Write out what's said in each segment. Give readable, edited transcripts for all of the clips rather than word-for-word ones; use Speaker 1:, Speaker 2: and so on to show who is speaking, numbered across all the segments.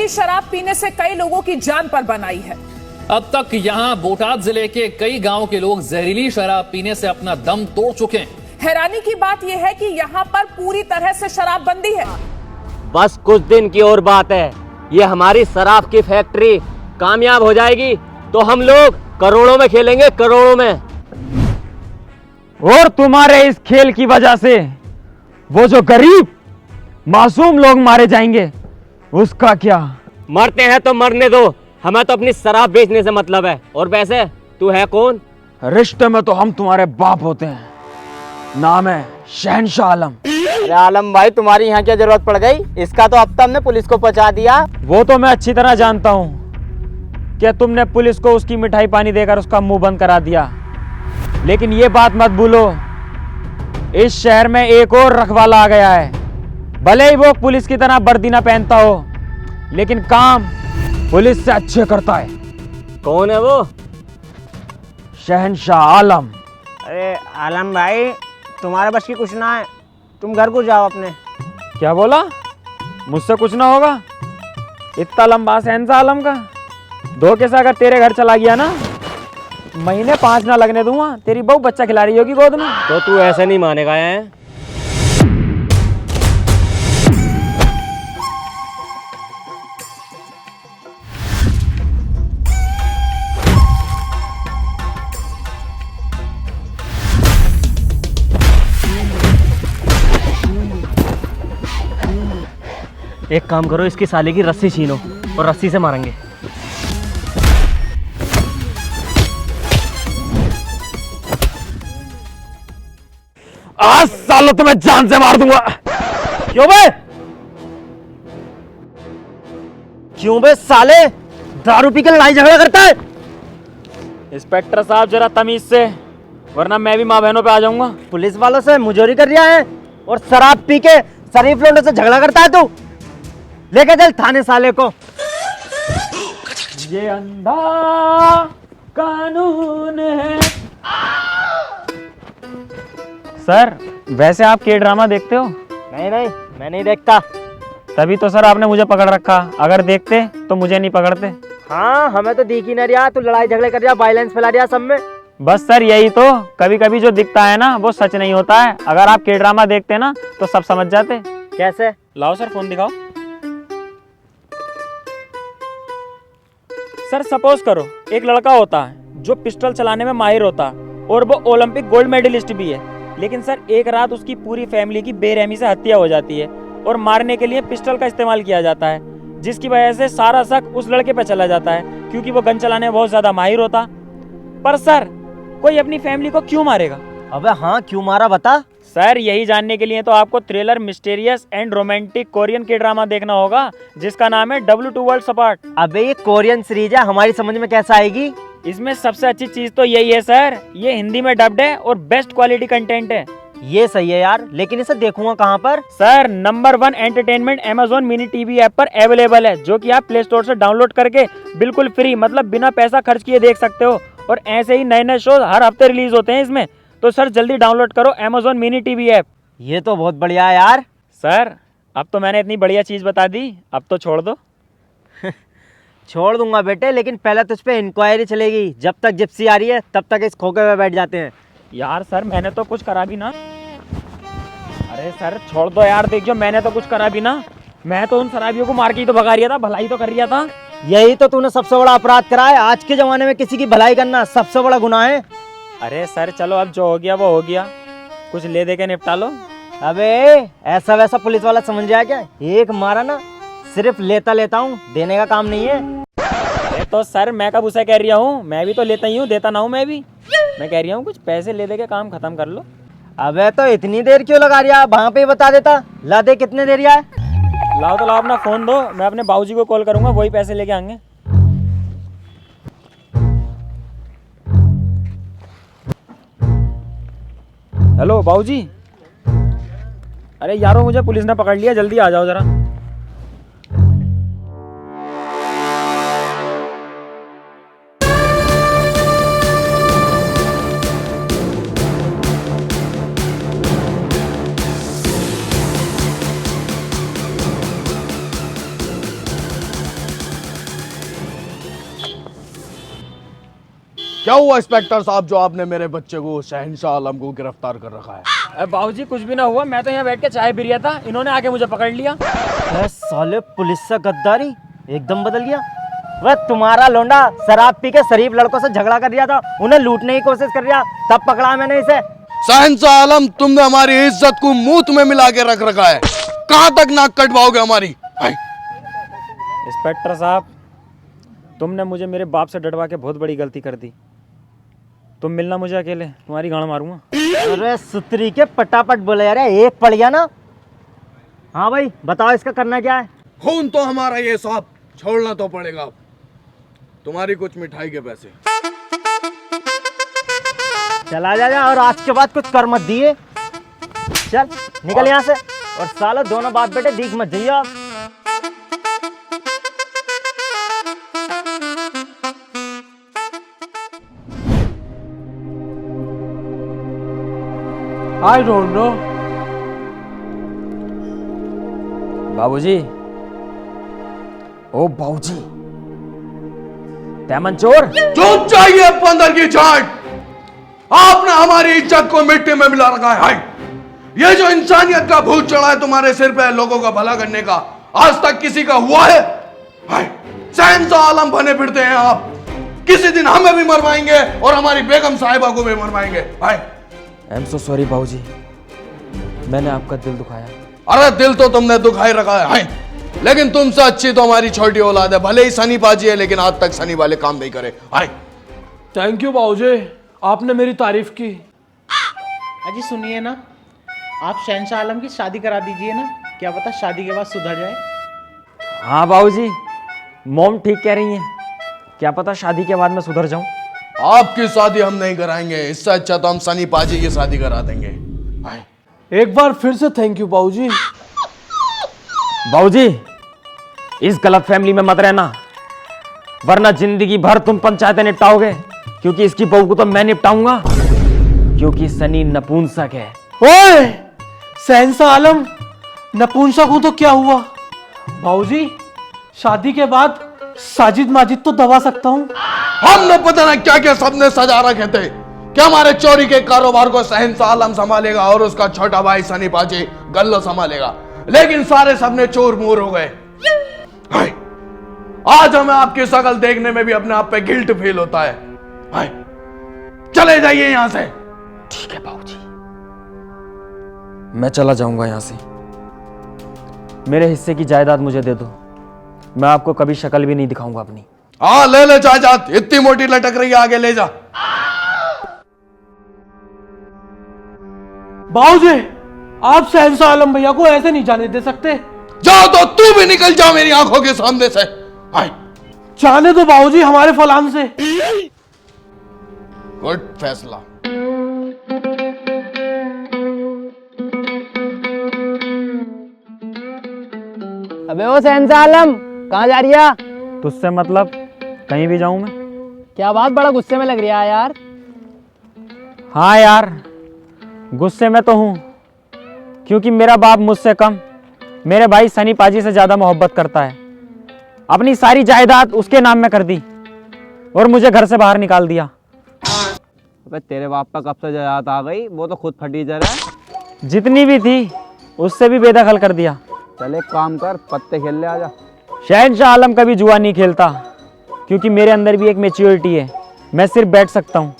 Speaker 1: जहरीली शराब पीने से कई लोगों की जान पर बनाई है।
Speaker 2: अब तक यहां बोटाद जिले के कई गांव के लोग जहरीली शराब पीने से अपना दम तोड़ चुके हैं।
Speaker 1: हैरानी की बात यह है कि यहाँ पर पूरी तरह से शराबबंदी है।
Speaker 3: बस कुछ दिन की और बात है, ये हमारी शराब की फैक्ट्री कामयाब हो जाएगी तो हम लोग करोड़ों में खेलेंगे, करोड़ों में।
Speaker 4: और तुम्हारे इस खेल की वजह से वो जो गरीब मासूम लोग मारे जाएंगे, उसका क्या?
Speaker 3: मरते हैं तो मरने दो, हमें तो अपनी शराब बेचने से मतलब है। और वैसे तू है कौन?
Speaker 4: रिश्ते में तो हम तुम्हारे बाप होते हैं, नाम है शहनशाह आलम।
Speaker 5: अरे आलम भाई, तुम्हारी यहाँ क्या जरूरत पड़ गई? इसका तो अब तक हमने पुलिस को पहुंचा दिया।
Speaker 4: वो तो मैं अच्छी तरह जानता हूँ कि तुमने पुलिस को उसकी मिठाई पानी देकर उसका मुंह बंद करा दिया, लेकिन ये बात मत भूलो, इस शहर में एक और रखवाला आ गया है। भले ही वो पुलिस की तरह वर्दी ना पहनता हो, लेकिन काम पुलिस से अच्छे करता है।
Speaker 3: कौन है वो?
Speaker 4: शहनशाह आलम।
Speaker 5: अरे आलम भाई, तुम्हारे बस की कुछ ना है, तुम घर को जाओ अपने।
Speaker 4: क्या बोला? मुझसे कुछ ना होगा? इतना लंबा शहनशाह आलम का धोखे से अगर तेरे घर चला गया ना, महीने 5 ना लगने दूंगा, तेरी बहू बच्चा खिला रही होगी गोद में।
Speaker 3: तो तू ऐसे नहीं मानेगा है? एक काम करो, इसकी साले की रस्सी छीनो और रस्सी से मारेंगे।
Speaker 4: आज सालों तुम्हें जान से मार दूंगा।
Speaker 3: क्यों बे? क्यों बे साले, दारू पी के लड़ाई झगड़ा करता है?
Speaker 4: इंस्पेक्टर साहब जरा तमीज से, वरना मैं भी माँ बहनों पे आ जाऊंगा।
Speaker 3: पुलिस वालों से मुजोरी कर रहा है और शराब पी के शरीफ लोगों से झगड़ा करता है तू? लेके चल थाने साले को।
Speaker 4: ये अंधा कानून है। सर, वैसे आप के ड्रामा देखते हो?
Speaker 3: नहीं नहीं, मैं नहीं देखता।
Speaker 4: तभी तो सर आपने मुझे पकड़ रखा, अगर देखते तो मुझे नहीं पकड़ते।
Speaker 3: हाँ, हमें तो दिख ही नहीं रहा, तू लड़ाई झगड़े कर रहा, वायलेंस फैला रहा सब में।
Speaker 4: बस सर यही तो, कभी कभी जो दिखता है ना वो सच नहीं होता है। अगर आप के ड्रामा देखते ना तो सब समझ जाते।
Speaker 3: कैसे?
Speaker 4: लाओ सर फोन दिखाओ। सर सपोज करो एक लड़का होता है जो पिस्टल चलाने में माहिर होता है और वो ओलंपिक गोल्ड मेडलिस्ट भी है, लेकिन सर एक रात उसकी पूरी फैमिली की बेरहमी से हत्या हो जाती है और मारने के लिए पिस्टल का इस्तेमाल किया जाता है, जिसकी वजह से सारा शक उस लड़के पे चला जाता है क्योंकि वो गन चलाने में बहुत ज्यादा माहिर होता। पर सर कोई अपनी फैमिली को क्यों मारेगा?
Speaker 3: अबे हाँ, क्यों मारा बता।
Speaker 4: सर यही जानने के लिए तो आपको thriller, mysterious and romantic Korean के ड्रामा देखना होगा, जिसका नाम है W2 वर्ल्ड्स अपार्ट।
Speaker 3: अबे ये कोरियन सीरीज है, हमारी समझ में कैसे आएगी?
Speaker 4: इसमें सबसे अच्छी चीज तो यही है सर, ये हिंदी में डब्ड है और बेस्ट क्वालिटी कंटेंट है।
Speaker 3: ये सही है यार, लेकिन इसे देखूंगा कहाँ पर?
Speaker 4: Sir number 1 entertainment Amazon mini TV app पर अवेलेबल है, जो कि आप प्ले स्टोर से डाउनलोड करके बिल्कुल फ्री, मतलब बिना पैसा खर्च किए देख सकते हो। और ऐसे ही नए नए शो हर हफ्ते रिलीज होते हैं इसमें, तो सर जल्दी डाउनलोड करो Amazon मिनी टीवी ऐप।
Speaker 3: ये तो बहुत बढ़िया है यार।
Speaker 4: सर अब तो मैंने इतनी बढ़िया चीज बता दी, अब तो छोड़ दो।
Speaker 3: छोड़ दूंगा बेटे, लेकिन पहले तुझ पे इंक्वायरी चलेगी। जब तक जिप्सी आ रही है तब तक इस खोखे में बैठ जाते हैं।
Speaker 4: यार सर मैंने तो कुछ करा भी ना। अरे सर छोड़ दो यार, देखियो मैंने तो कुछ करा भी ना, मैं तो उन शराबियों को मार के ही तो भगा रहा था, भलाई तो कर रहा था।
Speaker 3: यही तो तूने सबसे बड़ा अपराध करा है। आज के जमाने में किसी की भलाई करना सबसे बड़ा गुनाह है।
Speaker 4: अरे सर चलो अब जो हो गया वो हो गया, कुछ ले दे के निपटा लो।
Speaker 3: अबे ऐसा वैसा पुलिस वाला समझ जाए क्या? एक मारा ना, सिर्फ लेता लेता हूँ, देने का काम नहीं है।
Speaker 4: अरे तो सर मैं कब उसे कह रहा हूँ, मैं भी तो लेता ही हूँ, देता ना हूँ मैं भी। मैं कह रहा हूँ कुछ पैसे ले दे के काम खत्म कर लो।
Speaker 3: अबे तो इतनी देर क्यों लगा रहा है? वहाँ पे ही बता देता। ला दे, कितने देर है?
Speaker 4: लाओ तो लाओ, अपना फोन दो, मैं अपने बाबूजी को कॉल करूंगा, वही पैसे लेके आएंगे। हेलो बाबूजी। अरे यारो मुझे पुलिस ने पकड़ लिया, जल्दी आ जाओ जरा।
Speaker 6: क्या हुआ इंस्पेक्टर साहब जो आपने मेरे बच्चे को शहंशाह आलम को गिरफ्तार कर रखा है?
Speaker 4: बाबूजी कुछ भी ना हुआ, मैं तो यहाँ बैठ के चाय पी रहा था, इन्होंने आके मुझे पकड़ लिया।
Speaker 5: साले पुलिस से गद्दारी एकदम बदल गया। वह तुम्हारा लोंडा शराब पी के शरीफ लड़कों से झगड़ा कर रहा था, उन्हें लूटने की कोशिश कर रहा, तब पकड़ा मैंने इसे।
Speaker 6: शहंशाह आलम, तुमने हमारी इज्जत को मुंह में मिला के रख रखा है, कहां तक नाक कटवाओगे हमारी?
Speaker 4: इंस्पेक्टर साहब, तुमने मुझे मेरे बाप से डरवा के बहुत बड़ी गलती कर दी। तुम मिलना मुझे अकेले, तुम्हारी गांड मारूंगा।
Speaker 5: अरे सुतरी के पटापट बोले यार, एक पड़ गया ना। हाँ भाई बताओ, इसका करना क्या है?
Speaker 6: खून तो हमारा ये साहब, छोड़ना तो पड़ेगा। तुम्हारी कुछ मिठाई के पैसे।
Speaker 5: चला जा और आज के बाद कुछ कर मत दिए। चल निकल यहाँ से, और सालों दोनों बाप बेटे दिख मत जाइए आप।
Speaker 7: I don't know.
Speaker 4: बाबूजी, ओ बाबूजी, तैमन चोर।
Speaker 6: जो चाहिए बंदर की चाट, आपने हमारी इज्जत को मिट्टी में मिला रखा है। हाय, ये जो इंसानियत का भूत चढ़ा है तुम्हारे सिर पे लोगों का भला करने का, आज तक किसी का हुआ है? हाय, शहंशाह आलम बने फिरते हैं आप। किसी दिन हमें भी मरवाएंगे और हमारी बेगम साहिबा को भी मरवाएंगे। हाय,
Speaker 4: आई एम सो सॉरी बाबूजी, मैंने आपका दिल दुखाया।
Speaker 6: अरे दिल तो तुमने दुखाई रखा है। हाय, लेकिन तुमसे अच्छी तो हमारी छोटी औलाद है। भले ही सनी बाजी है, लेकिन आज तक सनी वाले काम नहीं करे। हाय,
Speaker 7: थैंक यू बाबूजी, आपने मेरी तारीफ की।
Speaker 8: अजी सुनिए ना, आप शहंशाह आलम की शादी करा दीजिए ना, क्या पता शादी के बाद सुधर जाए।
Speaker 4: हाँ बाबूजी, मॉम ठीक कह रही हैं, क्या पता शादी के बाद मैं सुधर जाऊं।
Speaker 6: आपकी शादी हम नहीं कराएंगे, इससे अच्छा तो हम सनी पाजी की शादी करा देंगे। हाय,
Speaker 7: एक बार फिर से थैंक यू बाबूजी।
Speaker 4: बाबूजी, इस गलत फैमिली में मत रहना, वरना जिंदगी भर तुम पंचायतें निपटाओगे, क्योंकि इसकी बहू को तो मैं निपटाऊंगा, क्योंकि सनी नपुंसक है।
Speaker 7: ओए, शहंशाह आलम नपुंसक हूं तो क्या हुआ? बाबूजी, शादी के बाद साजिद माजिद तो दबा सकता हूँ।
Speaker 6: हमने पता ना क्या क्या सबने सजा रखे थे। क्या हमारे चोरी के कारोबार को शहंशाह आलम संभालेगा और उसका छोटा भाई सनी पाजी गल्लो संभालेगा, लेकिन सारे सबने चोर मोर हो गए। हाय, आज हमें आपकी शकल देखने में भी अपने आप पे गिल्ट फील होता है। हाय, चले जाइए यहां से।
Speaker 4: ठीक है बाबूजी, मैं चला जाऊंगा यहां से। मेरे हिस्से की जायदाद मुझे दे दो, मैं आपको कभी शक्ल भी नहीं दिखाऊंगा अपनी।
Speaker 6: हाँ ले ले जायदाद, इतनी मोटी लटक रही है, आगे ले जा।
Speaker 7: बाबूजी, आप शहंशाह आलम भैया को ऐसे नहीं जाने दे सकते।
Speaker 6: जाओ तो तू भी निकल जा मेरी आंखों के सामने से। हाय,
Speaker 7: जाने दो बाबूजी हमारे फलान से।
Speaker 6: गुड फैसला।
Speaker 5: अबे ओ शहंशाह आलम, कहाँ जा रही है?
Speaker 4: तुझसे मतलब कहीं भी जाऊं मैं?
Speaker 5: क्या बात, बड़ा गुस्से में लग रही है यार।
Speaker 4: हाँ यार, गुस्से में तो हूं, क्योंकि मेरा बाप मुझसे कम मेरे भाई सनी पाजी से ज्यादा मोहब्बत करता है। अपनी सारी जायदाद उसके नाम में कर दी और मुझे घर से बाहर निकाल दिया।
Speaker 3: अबे तेरे बाप का कब से जायदाद आ गई, वो तो खुद फटी जा रहा है।
Speaker 4: जितनी भी थी उससे भी बेदखल कर दिया।
Speaker 3: चल एक काम कर, पत्ते खेल ले आजा।
Speaker 4: शहंशाह आलम कभी जुआ नहीं खेलता, क्योंकि मेरे अंदर भी एक मैच्योरिटी है, मैं सिर्फ बैठ सकता हूँ।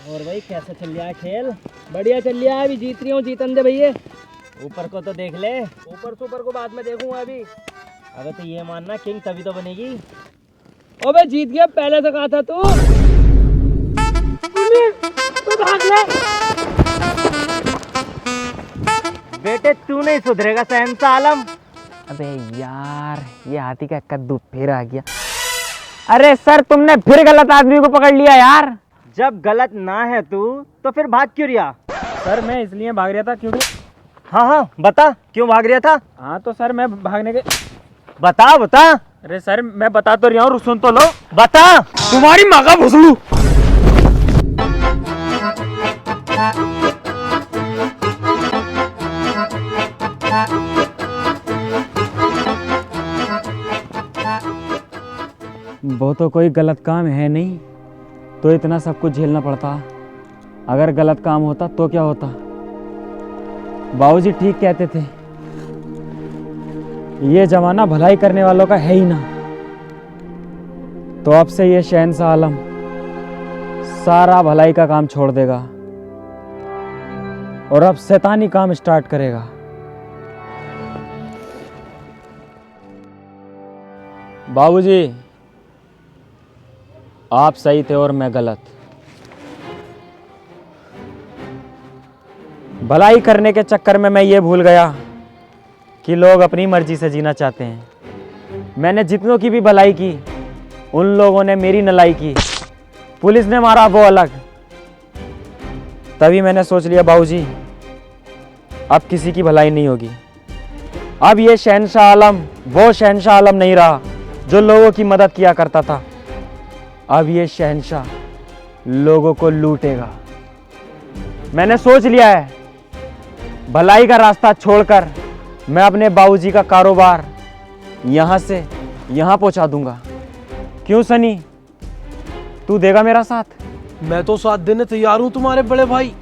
Speaker 5: और भाई कैसा चल रहा है खेल? बढ़िया चल रहा है, अभी जीत रही हूँ, जीतन दे भैया। ऊपर को तो देख ले, ऊपर सुपर को बाद में देखूंगा अभी। अबे तो ये मानना किंग तभी तो बनेगी। अबे जीत गया, पहले से कहा था तू। भाग ले। बेटे तू नहीं सुधरेगा शहंशाह आलम।
Speaker 4: अबे यार, ये हाथी का कद्दू फिर आ गया। अरे सर, तुमने फिर गलत आदमी को पकड़ लिया यार।
Speaker 5: जब गलत ना है तू तो फिर भाग क्यों रहा?
Speaker 4: सर मैं इसलिए भाग रहा था क्योंकि।
Speaker 5: हाँ हाँ बता, क्यों भाग रहा था?
Speaker 4: हाँ तो सर मैं भागने के।
Speaker 5: बता बता।
Speaker 4: अरे सर मैं बता तो रहा हूँ, सुन तो लो।
Speaker 5: बता।
Speaker 4: तुम्हारी माँ का भुसड़ू। वो तो कोई गलत काम है नहीं तो इतना सब कुछ झेलना पड़ता। अगर गलत काम होता तो क्या होता। बाबूजी ठीक कहते थे, ये जमाना भलाई करने वालों का है ही ना। तो अब से ये शहंशाह आलम सारा भलाई का काम छोड़ देगा और अब शैतानी काम स्टार्ट करेगा। बाबूजी आप सही थे और मैं गलत। भलाई करने के चक्कर में मैं ये भूल गया कि लोग अपनी मर्जी से जीना चाहते हैं। मैंने जितनों की भी भलाई की उन लोगों ने मेरी नलाई की। पुलिस ने मारा वो अलग। तभी मैंने सोच लिया बाबूजी अब किसी की भलाई नहीं होगी। अब ये शहंशाह आलम वो शहंशाह आलम नहीं रहा जो लोगों की मदद किया करता था। अब ये शहंशाह लोगों को लूटेगा। मैंने सोच लिया है भलाई का रास्ता छोड़कर मैं अपने बाबूजी का कारोबार यहां से यहां पहुंचा दूंगा। क्यों सनी, तू देगा मेरा साथ?
Speaker 7: मैं तो साथ देने तैयार हूँ तुम्हारे बड़े भाई,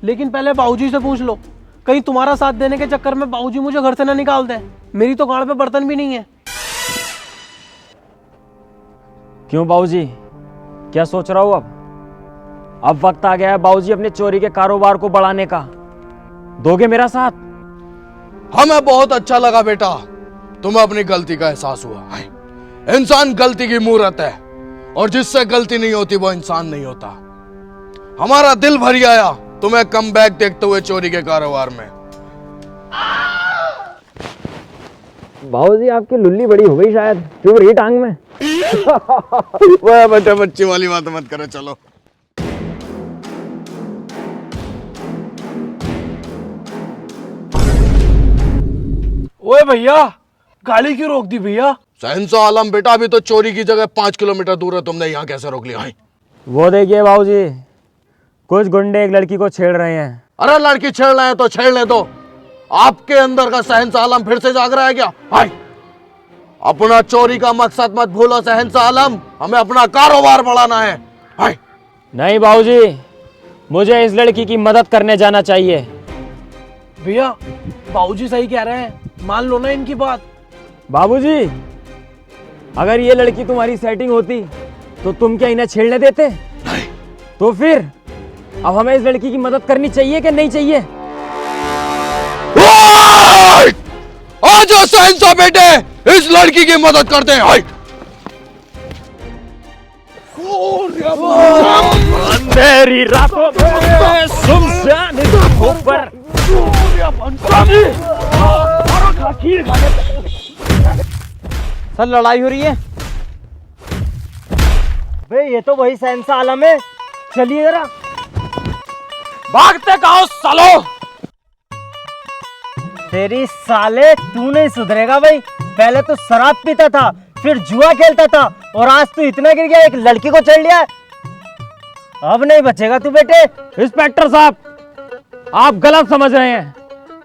Speaker 7: लेकिन पहले बाबूजी से पूछ लो कहीं तुम्हारा साथ देने के चक्कर में बाबूजी मुझे घर से ना निकाल दें। मेरी तो गाड़ पे बर्तन भी नहीं है।
Speaker 4: क्यों बाबूजी, क्या सोच रहा हूं? अब वक्त आ गया है बाबूजी अपने चोरी के कारोबार को बढ़ाने का। दोगे मेरा साथ?
Speaker 6: हमें बहुत अच्छा लगा बेटा, तुम्हें अपनी गलती का एहसास हुआ है। इंसान गलती की मूरत है और जिससे गलती नहीं होती वो इंसान नहीं होता। हमारा दिल भर आया तुम्हें कम बैक देखते हुए चोरी के कारोबार में।
Speaker 4: बाबूजी आपकी लुल्ली बड़ी हो गई शायद, चुभ रही टांग में।
Speaker 6: वह बच्चे बच्ची वाली बात मत करो, चलो।
Speaker 7: ओए भैया, गाड़ी क्यों रोक दी भैया?
Speaker 6: शहंशाह आलम बेटा, अभी तो चोरी की जगह 5 किलोमीटर दूर है, तुमने यहाँ कैसे रोक लिया है?
Speaker 4: वो देखिए बाबूजी, कुछ गुंडे एक लड़की को छेड़ रहे हैं।
Speaker 6: अरे लड़की छेड़ रहे हैं तो छेड़ने दो। आपके अंदर का शहंशाह आलम फिर से जाग रहा है क्या? हाय, अपना चोरी का मकसद मत भूलो शहंशाह आलम, हमें अपना कारोबार बढ़ाना है। हाय।
Speaker 4: नहीं बाबूजी, मुझे इस लड़की की मदद करने जाना चाहिए।
Speaker 7: भैया बाबूजी सही कह रहे हैं, मान लो ना इनकी बात।
Speaker 4: बाबूजी, अगर ये लड़की तुम्हारी सेटिंग होती तो तुम क्या इन्हें छेड़ने देते?
Speaker 6: नहीं।
Speaker 4: तो फिर अब हमें इस लड़की की मदद करनी चाहिए कि नहीं चाहिए?
Speaker 6: आ जाओ शहंशाह बेटे, इस लड़की की मदद करते हैं। हाय।
Speaker 4: अंधेरी रातों में सुनसान राहों पर
Speaker 5: सर लड़ाई हो रही है। भाई ये तो वही शहंशाह आलम है, चलिए जरा।
Speaker 4: भागते कहो सालो।
Speaker 5: तेरी साले तू नहीं सुधरेगा भाई। पहले तो शराब पीता था, फिर जुआ खेलता था और आज तू इतना गिर गया, एक लड़की को चढ़ लिया। अब नहीं बचेगा तू बेटे।
Speaker 4: इंस्पेक्टर साहब, आप गलत समझ रहे हैं।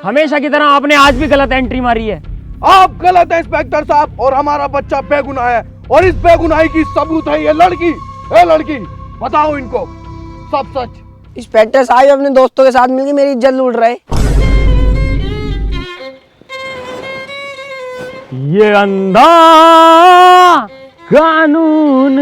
Speaker 4: हमेशा की तरह आपने आज भी गलत एंट्री मारी है।
Speaker 6: आप गलत है इंस्पेक्टर साहब, और हमारा बच्चा बेगुनाह है, और इस बेगुनाही की सबूत है ये लड़की। ए लड़की, बताओ इनको सब सच।
Speaker 9: इंस्पेक्टर साहब अपने दोस्तों के साथ मिलकर मेरी इज्जत लूट रहे।
Speaker 4: ये अंधा कानून